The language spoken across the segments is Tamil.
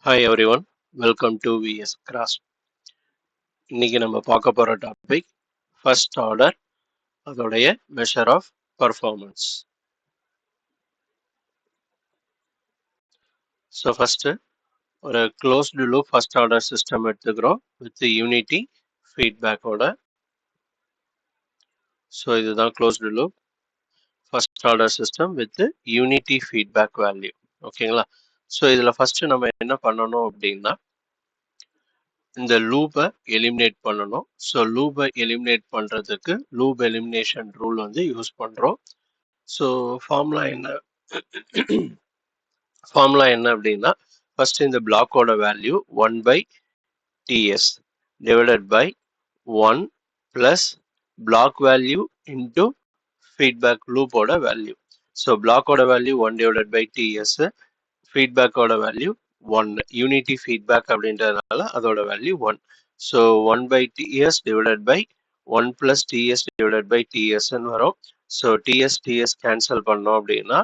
Hi everyone, welcome to VS Grasp. இன்னைக்கு நம்ம பார்க்க போற டாபிக் ஃபர்ஸ்ட் ஆர்டர் அதோடைய measure of performance. So first ஒரு closed loop first order system எடுத்துக்கிறோம் வித் யூனிட்டி ஃபீட்பேக்கோட. ஸோ இதுதான் closed loop first order system with unity feedback value. ஓகேங்களா? ஸோ இதில் ஃபர்ஸ்ட் நம்ம என்ன பண்ணணும் அப்படின்னா இந்த லூப்பை எலிமினேட் பண்ணணும். ஸோ லூப்பை எலிமினேட் பண்ணுறதுக்கு லூப் எலிமினேஷன் ரூல் வந்து யூஸ் பண்ணுறோம். ஸோ ஃபார்முலா என்ன அப்படின்னா ஃபர்ஸ்ட் இந்த பிளாக்கோட value 1/ts divided by 1 plus block value into feedback லூப்போட வேல்யூ. ஸோ பிளாக்கோட வேல்யூ 1 டிவைடட் பை ts, ஃபீட்பேக்கோட வேல்யூ 1, யூனிட்டி ஃபீட்பேக் அப்படின்றதுனால அதோட value 1. So 1/ts divided by 1 plus ts divided by ts வரும். ஸோ ts கேன்சல் பண்ணோம் அப்படின்னா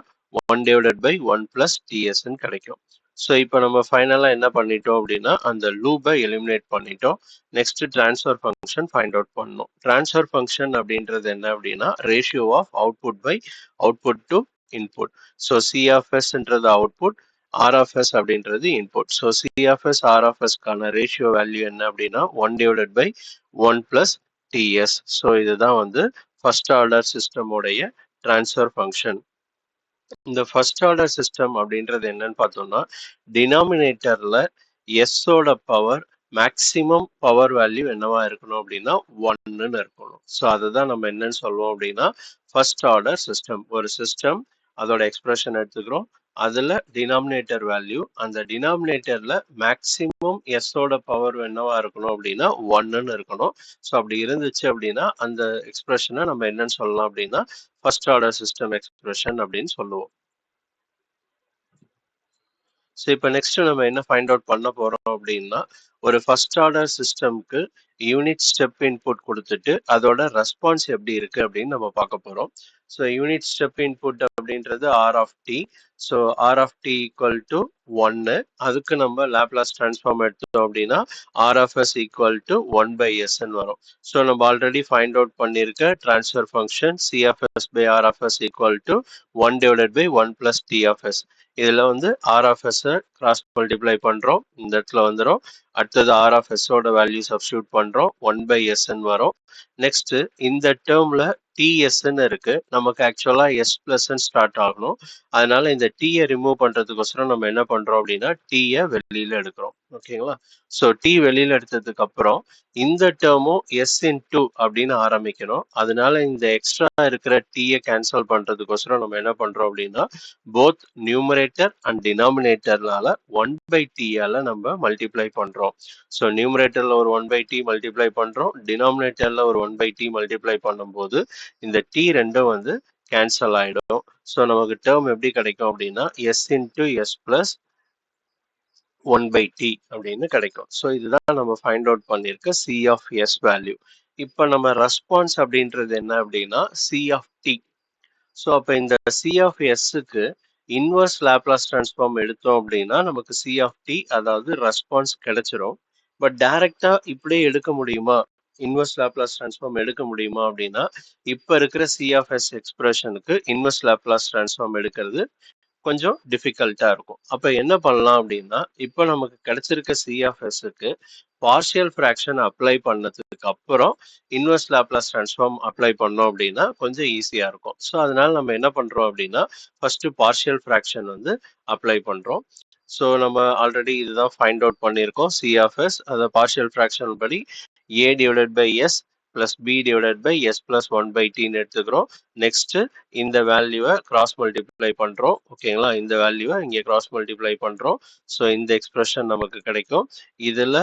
1 டிவைடட் பை 1 பிளஸ் ts கிடைக்கும். ஸோ இப்போ நம்ம ஃபைனலாக என்ன பண்ணிட்டோம் அப்படின்னா அந்த லூப்பை எலிமினேட் பண்ணிட்டோம். Next transfer function find out பண்ணணும். ட்ரான்ஸ்ஃபர் ஃபங்க்ஷன் அப்படின்றது என்ன அப்படின்னா ratio of output by output to input. So C of எஸ்ன்றது அவுட்புட், ஆர் ஆஃப் எஸ் அப்படின்றது input. So C of S R of எஸ்க்கான ரேஷியோ வேல்யூ என்ன அப்படின்னா 1 divided by 1 plus ts. So இதுதான் வந்து ஃபர்ஸ்ட் ஆர்டர் சிஸ்டமோடைய ட்ரான்ஸ்ஃபர் ஃபங்க்ஷன். இந்த ஃபர்ஸ்ட் ஆர்டர் சிஸ்டம் அப்படின்றது என்னன்னு பார்த்தோம்னா டினாமினேட்டர்ல எஸ்ஸோட பவர் மேக்சிமம் பவர் வேல்யூ என்னவா இருக்கணும் அப்படின்னா 1ன்னு இருக்கணும். ஸோ அதுதான் நம்ம என்னன்னு சொல்லுவோம் அப்படின்னா ஃபர்ஸ்ட் ஆர்டர் சிஸ்டம். ஒரு சிஸ்டம் அதோட எக்ஸ்பிரஷன் எடுத்துக்கிறோம், அதுல டினாமினேட்டர் வேல்யூ, அந்த டினாமினேட்டர்ல மேக்சிமம் எஸ்ஸோட பவர் என்னவா இருக்கணும் அப்படின்னா 1ன்னு இருக்கணும். ஸோ அப்படி இருந்துச்சு அப்படின்னா அந்த எக்ஸ்பிரஷனை நம்ம என்னன்னு சொல்லலாம் அப்படின்னா ஃபர்ஸ்ட் ஆர்டர் சிஸ்டம் எக்ஸ்பிரஷன் அப்படின்னு சொல்லுவோம். ஸோ இப்போ நெக்ஸ்ட் நம்ம என்ன ஃபைண்ட் அவுட் பண்ண போறோம் அப்படின்னா ஒரு ஃபர்ஸ்ட் ஆர்டர் சிஸ்டம்க்கு யூனிட் ஸ்டெப் இன்புட் கொடுத்துட்டு அதோட ரெஸ்பான்ஸ் எப்படி இருக்கு அப்படின்னு நம்ம பார்க்க போறோம். ஸோ யூனிட் ஸ்டெப் இன்புட் அப்படின்றது R of T. So R of T equal to 1. அதுக்கு நம்ம லேப்லாஸ் டிரான்ஸ்ஃபார்ம் எடுத்தோம் அப்படின்னா R of S equal to 1/s வரும். ஸோ நம்ம ஆல்ரெடி ஃபைண்ட் அவுட் பண்ணியிருக்க transfer function C of S by R of S equal to 1 divided by 1 plus D of s. இதுல வந்து R of s cross multiply பண்றோம், இந்த இடத்துல வந்துடும். அடுத்தது ஆர் ஆஃப் எஸ்ஸோட வேல்யூ சப்ஸ்டியூட் பண்றோம், 1/sன்னு வரும். நெக்ஸ்ட் இந்த டேர்ம்ல டிஎஸ்ன்னு இருக்கு, நமக்கு ஆக்சுவலா எஸ் பிளஸ்ன்னு ஸ்டார்ட் ஆகணும். அதனால இந்த டீயை ரிமூவ் பண்றதுக்கோசரம் நம்ம என்ன பண்றோம் அப்படின்னா டீயை வெளியில எடுக்கிறோம். ஓகேங்களா? ஸோ டி வெளியில எடுத்ததுக்கு அப்புறம் இந்த டேர்மும் எஸ் இன்டூ அப்படின்னு ஆரம்பிக்கணும். அதனால இந்த எக்ஸ்ட்ரா இருக்கிற டீயை கேன்சல் பண்றதுக்கோசரம் நம்ம என்ன பண்றோம் அப்படின்னா போத் நியூமரேட்டர் அண்ட் டினாமினேட்டர்னால 1/t நம்ம மல்டிப்ளை பண்றோம். ஸோ நியூமரேட்டர்ல ஒரு 1/t மல்டிப்ளை பண்றோம், டினாமினேட்டர்ல ஒரு 1/t மல்டிப்ளை பண்ணும்போது இந்த டி ரெண்டும் வந்து கேன்சல் ஆயிடும். ஸோ நமக்கு டேர்ம் எப்படி கிடைக்கும் அப்படின்னா S into S plus 1/t அப்படின்னு கிடைக்கும். ஸோ இதுதான் நம்ம ஃபைண்ட் அவுட் பண்ணியிருக்க சி ஆஃப் எஸ் வேல்யூ. இப்போ நம்ம ரெஸ்பான்ஸ் அப்படின்றது என்ன அப்படின்னா சி ஆஃப் டி. ஸோ அப்போ இந்த சி ஆஃப் எஸ்ஸுக்கு இன்வர்ஸ் லேப்லாஸ் டிரான்ஸ்ஃபார்ம் எடுத்தோம் அப்படின்னா நமக்கு சி ஆஃப் டி அதாவது ரெஸ்பான்ஸ் கிடைச்சிரும். பட் டைரக்டா இப்படியே எடுக்க முடியுமா, இன்வர்ஸ் லேப்லாஸ் டிரான்ஸ்ஃபார்ம் எடுக்க முடியுமா அப்படின்னா இப்போ இருக்கிற சி ஆஃப் எஸ் எக்ஸ்பிரஷனுக்கு இன்வர்ஸ் லேப்லாஸ் டிரான்ஸ்ஃபார்ம் எடுக்கிறது கொஞ்சம் டிஃபிகல்ட்டா இருக்கும். அப்ப என்ன பண்ணலாம் அப்படின்னா இப்போ நமக்கு கிடைச்சிருக்க சி ஆஃப் எஸ்ஸுக்கு பார்ஷியல் ஃப்ராக்ஷன் அப்ளை பண்ணதுக்கு அப்புறம் இன்வர்ஸ் லேப்லாஸ் டிரான்ஸ்ஃபார்ம் அப்ளை பண்ணோம் அப்படின்னா கொஞ்சம் ஈஸியா இருக்கும். ஸோ அதனால நம்ம என்ன பண்றோம் அப்படின்னா ஃபர்ஸ்ட் பார்ஷியல் ஃப்ராக்ஷன் வந்து அப்ளை பண்றோம். ஸோ நம்ம ஆல்ரெடி இதுதான் ஃபைண்ட் அவுட் பண்ணியிருக்கோம் சி ஆஃப் எஸ். அதை பார்ஷியல் ஃப்ராக்ஷன் படி A divided by S plus B divided by S plus 1/tன்னு எடுத்துக்கிறோம். நெக்ஸ்ட் இந்த வேல்யூவை கிராஸ் மல்டிப்ளை பண்றோம். ஓகேங்களா? இந்த வேல்யூவை இங்கே கிராஸ் மல்டிப்ளை பண்றோம். ஸோ இந்த எக்ஸ்பிரஷன் நமக்கு கிடைக்கும். இதுல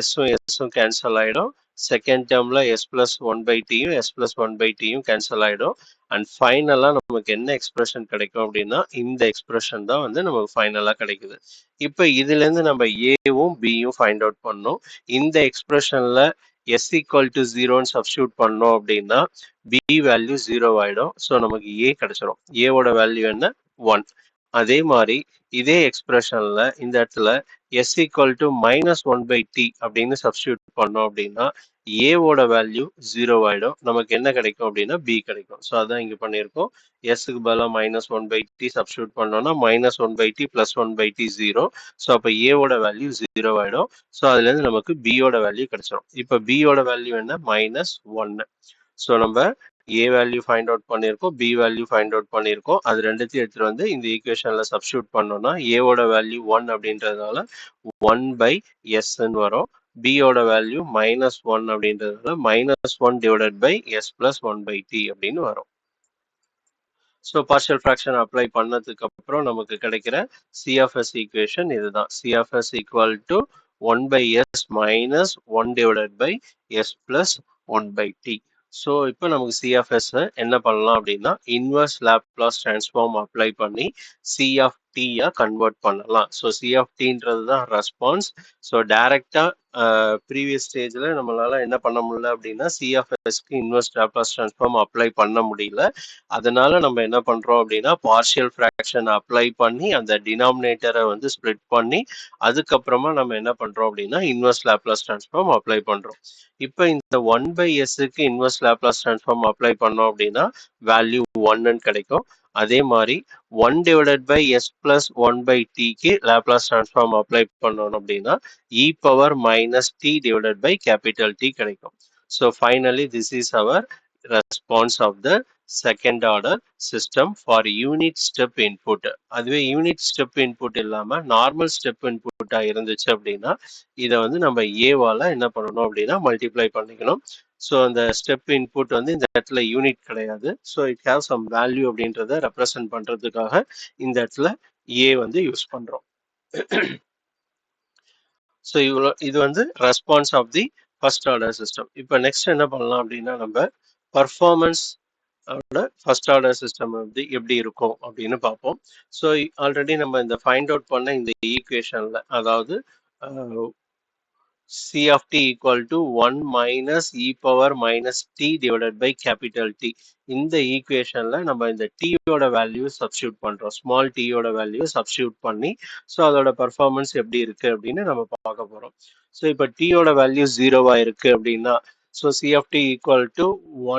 எஸ்ஸும் எஸ்ஸும் கேன்சல் ஆயிடும். செகண்ட் டேர்ம்ல எஸ் பிளஸ் 1/tயும் எஸ் பிளஸ் 1/tயும் கேன்சல் ஆயிடும். அண்ட் ஃபைனலா நமக்கு என்ன எக்ஸ்பிரஷன் கிடைக்கும் அப்படின்னா இந்த எக்ஸ்பிரஷன் தான் வந்து நமக்கு ஃபைனலா கிடைக்குது. இப்போ இதுல இருந்து நம்ம ஏவும் பியும் ஃபைண்ட் அவுட் பண்ணோம். இந்த எக்ஸ்பிரஷன்ல எஸ் ஈக்குவல் டு 0ன்னு சப்ஸ்டியூட் பண்ணோம் அப்படின்னா பி வேல்யூ 0 ஆயிடும். ஸோ நமக்கு ஏ கிடைச்சிடும். ஏவோட வேல்யூ என்ன 1. அதே மாதிரி இதே எக்ஸ்பிரஷன்ல இந்த இடத்துல s equal to minus 1 by t அப்படின்னு சப்ஸ்டியூட் பண்ணோம் அப்படின்னா a ஓட வேல்யூ 0 ஆயிடும். நமக்கு என்ன கிடைக்கும் அப்படின்னா b கிடைக்கும். ஸோ அதான் இங்க பண்ணியிருக்கோம். s க்கு பதிலாக minus 1 by t சப்ஸ்டியூட் பண்ணோம்னா minus 1 by t plus 1 by t 0. So அப்போ a ஓட வேல்யூ 0 ஆயிடும். ஸோ அதுலேருந்து நமக்கு b ஓட வேல்யூ கிடைச்சிடும். இப்போ b ஓட வேல்யூ என்ன minus 1. ஸோ நம்ம a வேல்யூ ஃபைண்ட் அவுட் பண்ணியிருக்கோம், b வேல்யூ ஃபைண்ட் அவுட் பண்ணியிருக்கோம். அது ரெண்டுத்தையும் எடுத்துகிட்டு வந்து இந்த ஈக்குவேஷனில் சப்ஸ்டியூட் பண்ணோம்னா a ஓட வேல்யூ 1 அப்படின்றதுனால 1 by sன்னு வரும். b ஓட வேல்யூ minus 1 அப்படின்றதுனால minus 1 divided by s plus 1 by t அப்படின்னு வரும். ஸோ பார்ஷியல் ஃப்ராக்ஷன் அப்ளை பண்ணதுக்கு அப்புறம் நமக்கு கிடைக்கிற சி ஆஃப் எஸ் ஈக்குவேஷன் இதுதான். C of S equal to 1 by s minus 1 divided by s plus 1 by t. So இப்போ நமக்கு சி ஆஃப் எஸ் என்ன பண்ணலாம் அப்படின்னா இன்வர்ஸ் லாப்லாஸ் டிரான்ஸ்ஃபார்ம் அப்ளை பண்ணி சி ஆஃப் டீயா கன்வெர்ட் பண்ணலாம். ஸோ சி ஆஃப் டீன்றது தான் ரெஸ்பான்ஸ். ஸோ டைரக்டா ப்ரீவியஸ் ஸ்டேஜில் நம்மளால என்ன பண்ண முடியல அப்படின்னா சி ஆஃப் எஸ்க்கு இன்வர்ஸ் லாப்லாஸ் டிரான்ஸ்ஃபார்ம் அப்ளை பண்ண முடியல. அதனால நம்ம என்ன பண்றோம் அப்படின்னா பார்ஷியல் ஃப்ராக்ஷன் அப்ளை பண்ணி அந்த டினாமினேட்டரை வந்து ஸ்ப்ளிட் பண்ணி அதுக்கப்புறமா நம்ம என்ன பண்றோம் அப்படின்னா இன்வர்ஸ் லாப்லாஸ் டிரான்ஸ்ஃபார்ம் அப்ளை பண்றோம். இப்போ இந்த 1 by sக்கு இன்வர்ஸ் லாப்லாஸ் டிரான்ஸ்ஃபார்ம் அப்ளை பண்ணோம் அப்படின்னா வேல்யூ 1ன்னு கிடைக்கும். அதே மாதிரி 1 divided by s plus 1 by tக்கு லாப்லாஸ் டிரான்ஸ்ஃபார்ம் அப்ளை பண்ணோம் அப்படின்னா e power minus t divided by capital T கிடைக்கும். So finally this is our response of the second order system for unit step input. அதுவே யூனிட் ஸ்டெப் இன்புட் இல்லாம நார்மல் ஸ்டெப் இன்புட்டா இருந்துச்சு அப்படின்னா இதை வந்து நம்ம ஏவால என்ன பண்ணணும் அப்படின்னா மல்டிப்ளை பண்ணிக்கணும். ஸோ அந்த ஸ்டெப் இன்புட் வந்து இந்த இடத்துல யூனிட் கிடையாது. So it have some value அப்படின்றத ரெப்ரசன்ட் பண்றதுக்காக இந்த இடத்துல ஏ வந்து யூஸ் பண்றோம். ஸோ இது வந்து response of the first order system. இப்போ நெக்ஸ்ட் என்ன பண்ணலாம் அப்படின்னா நம்ம பர்ஃபார்மன்ஸ் ஃபர்ஸ்ட் ஆர்டர் சிஸ்டம் வந்து எப்படி இருக்கும் அப்படின்னு பார்ப்போம். ஸோ ஆல்ரெடி நம்ம இந்த ஃபைண்ட் அவுட் பண்ண இந்த ஈக்குவேஷன்ல அதாவது C of t equal to 1 minus e power minus t divided by capital T. இந்த ஈக்குவேஷன்ல நம்ம இந்த t ஓட வேல்யூ சப்ஸ்டியூட் பண்றோம். ஸ்மால் t ஓட வேல்யூ சப்ஸ்டியூட் பண்ணி ஸோ அதோட பர்ஃபார்மன்ஸ் எப்படி இருக்கு அப்படின்னு நம்ம பார்க்க போறோம். ஸோ இப்போ t ஓட வேல்யூ 0வா இருக்கு அப்படின்னா so C of t equal to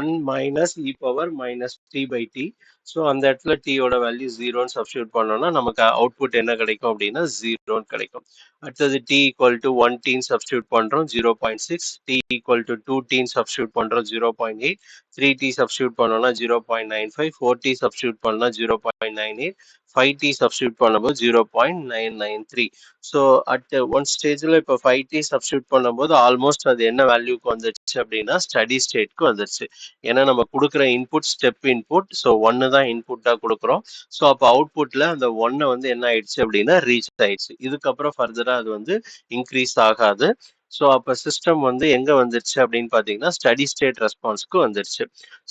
1 minus e power minus t by t. So அந்த இடத்துல t ஓட வேல்யூ 0ன்னு சப்ஸ்டியூட் பண்ணோம்னா நமக்கு அவுட்புட் என்ன கிடைக்கும் அப்படின்னா 0ன்னு கிடைக்கும். அடுத்தது t equal to 1 t substitute பண்றோம் 0.6, t equal to 2 t substitute பண்றோம் 0.8, 3t சப்ஸ்டியூட் பண்ணோம்னா 0.95, 4t சப்ஸ்டியூட் பண்ணா 0.98, 5t சப்ஸ்டியூட் பண்ணும்போது 0.993. ஸோ அட் ஒன் ஸ்டேஜில் இப்போ 5t சப்ஸ்டியூட் பண்ணும்போது ஆல்மோஸ்ட் அது என்ன வேல்யூக்கு வந்துருச்சு அப்படின்னா ஸ்டடி ஸ்டேட்க்கு வந்துருச்சு. ஏன்னா நம்ம கொடுக்குற இன்புட் ஸ்டெப் இன்புட். ஸோ 1 தான் இன்புட்டாக கொடுக்குறோம். ஸோ அப்போ அவுட்புட்டில் அந்த 1 வந்து என்ன ஆயிடுச்சு அப்படின்னா ரீச் ஆயிடுச்சு. இதுக்கப்புறம் ஃபர்தராக அது வந்து இன்க்ரீஸ் ஆகாது. ஸோ அப்போ சிஸ்டம் வந்து எங்கே வந்துருச்சு அப்படின்னு பார்த்தீங்கன்னா ஸ்டடி ஸ்டேட் ரெஸ்பான்ஸ்க்கு வந்துருச்சு.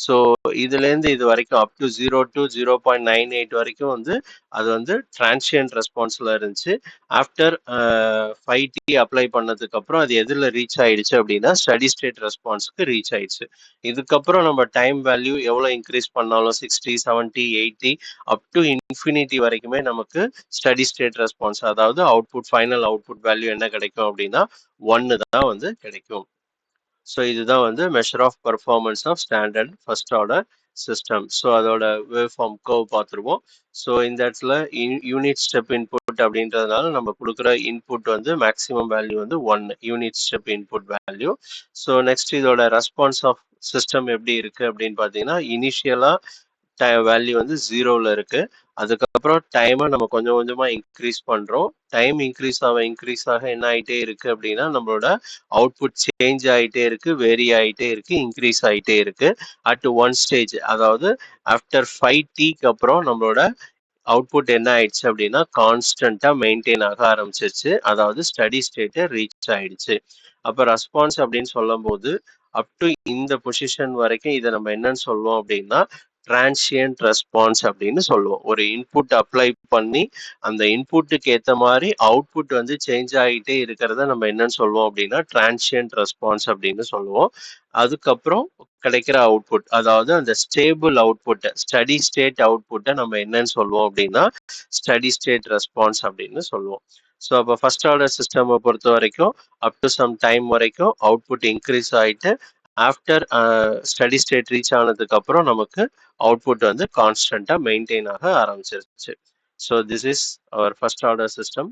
ஸோ இதுலேருந்து இது வரைக்கும் அப் டு 0 to 0.98 வரைக்கும் வந்து அது வந்து டிரான்சியன்ட் ரெஸ்பான்ஸில் இருந்துச்சு. ஆஃப்டர் 5t அப்ளை பண்ணதுக்கு அப்புறம் அது எதில் ரீச் ஆயிடுச்சு அப்படின்னா ஸ்டடி ஸ்டேட் ரெஸ்பான்ஸ்க்கு ரீச் ஆயிடுச்சு. இதுக்கப்புறம் நம்ம டைம் வேல்யூ எவ்வளோ இன்க்ரீஸ் பண்ணாலும் 60, 70, 80 அப் டு இன்ஃபினிட்டி வரைக்குமே நமக்கு ஸ்டடி ஸ்டேட் ரெஸ்பான்ஸ் அதாவது அவுட்புட் ஃபைனல் அவுட்புட் வேல்யூ என்ன கிடைக்கும் அப்படின்னா 1 தான் வந்து கிடைக்கும். ஸோ இதுதான் வந்து measure of performance of standard first order system. So அதோட வேவ் ஃபார்ம் கர்வ் பார்த்துருவோம். ஸோ இந்த இடத்துல யூனிட் ஸ்டெப் இன்புட் அப்படின்றதுனால நம்ம கொடுக்குற இன்புட் வந்து மேக்ஸிமம் வேல்யூ வந்து 1 unit step input value. So next இதோட ரெஸ்பான்ஸ் ஆஃப் சிஸ்டம் எப்படி இருக்கு அப்படின்னு பார்த்தீங்கன்னா இனிஷியலா வேல்யூ வந்து 0ல இருக்கு. அதுக்கப்புறம் டைமை நம்ம கொஞ்சம் கொஞ்சமா இன்க்ரீஸ் பண்றோம். டைம் இன்க்ரீஸ் ஆக என்ன ஆயிட்டே இருக்கு அப்படின்னா நம்மளோட அவுட்புட் சேஞ்ச் ஆயிட்டே இருக்கு, வேரி ஆயிட்டே இருக்கு, இன்க்ரீஸ் ஆயிட்டே இருக்கு. அட் ஒன் ஸ்டேஜ் அதாவது ஆஃப்டர் 5tக்கு அப்புறம் நம்மளோட அவுட்புட் என்ன ஆயிடுச்சு அப்படின்னா கான்ஸ்டன்டா மெயின்டைன் ஆக ஆரம்பிச்சிருச்சு. அதாவது ஸ்டடி ஸ்டேட்டை ரீச் ஆயிடுச்சு. அப்ப ரெஸ்பான்ஸ் அப்படின்னு சொல்லும் போது அப் டு இந்த பொசிஷன் வரைக்கும் இதை நம்ம என்னன்னு சொல்லுவோம் அப்படின்னா டிரான்சியன்ட் ரெஸ்பான்ஸ் அப்படின்னு சொல்லுவோம். ஒரு இன்புட் அப்ளை பண்ணி அந்த இன்புட்டுக்கு ஏற்ற மாதிரி அவுட்புட் வந்து சேஞ்ச் ஆகிட்டே இருக்கிறத நம்ம என்னன்னு சொல்லுவோம் அப்படின்னா டிரான்சியன்ட் ரெஸ்பான்ஸ் அப்படின்னு சொல்லுவோம். அதுக்கப்புறம் கிடைக்கிற அவுட்புட் அதாவது அந்த ஸ்டேபிள் அவுட்புட் ஸ்டடி ஸ்டேட் அவுட்புட்டை நம்ம என்னன்னு சொல்லுவோம் அப்படின்னா ஸ்டடி ஸ்டேட் ரெஸ்பான்ஸ் அப்படின்னு சொல்லுவோம். ஸோ அப்போ ஃபர்ஸ்ட் ஆர்டர் சிஸ்டம் பொறுத்த வரைக்கும் அப் டு சம் டைம் வரைக்கும் அவுட்புட் இன்க்ரீஸ் ஆகிட்டு ஆஃப்டர் ஸ்டடி ஸ்டேட் ரீச் ஆனதுக்கு அப்புறம் நமக்கு அவுட்புட் வந்து கான்ஸ்டண்ட்டாக மெயின்டைன் ஆக ஆரம்பிச்சிருச்சு. So this is our first order system.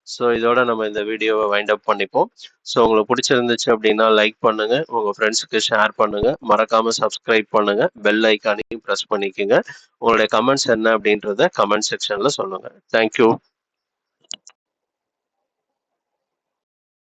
So இதோட நம்ம இந்த வீடியோவை வைண்ட் அப் பண்ணிப்போம். ஸோ உங்களுக்கு பிடிச்சிருந்துச்சு அப்படின்னா லைக் பண்ணுங்க, உங்க ஃப்ரெண்ட்ஸுக்கு ஷேர் பண்ணுங்க, மறக்காம சப்ஸ்கிரைப் பண்ணுங்க, பெல் ஐக்கானையும் ப்ரெஸ் பண்ணிக்கோங்க. உங்களுடைய கமெண்ட்ஸ் என்ன அப்படின்றத கமெண்ட் செக்ஷன்ல சொல்லுங்க. தேங்க்யூ.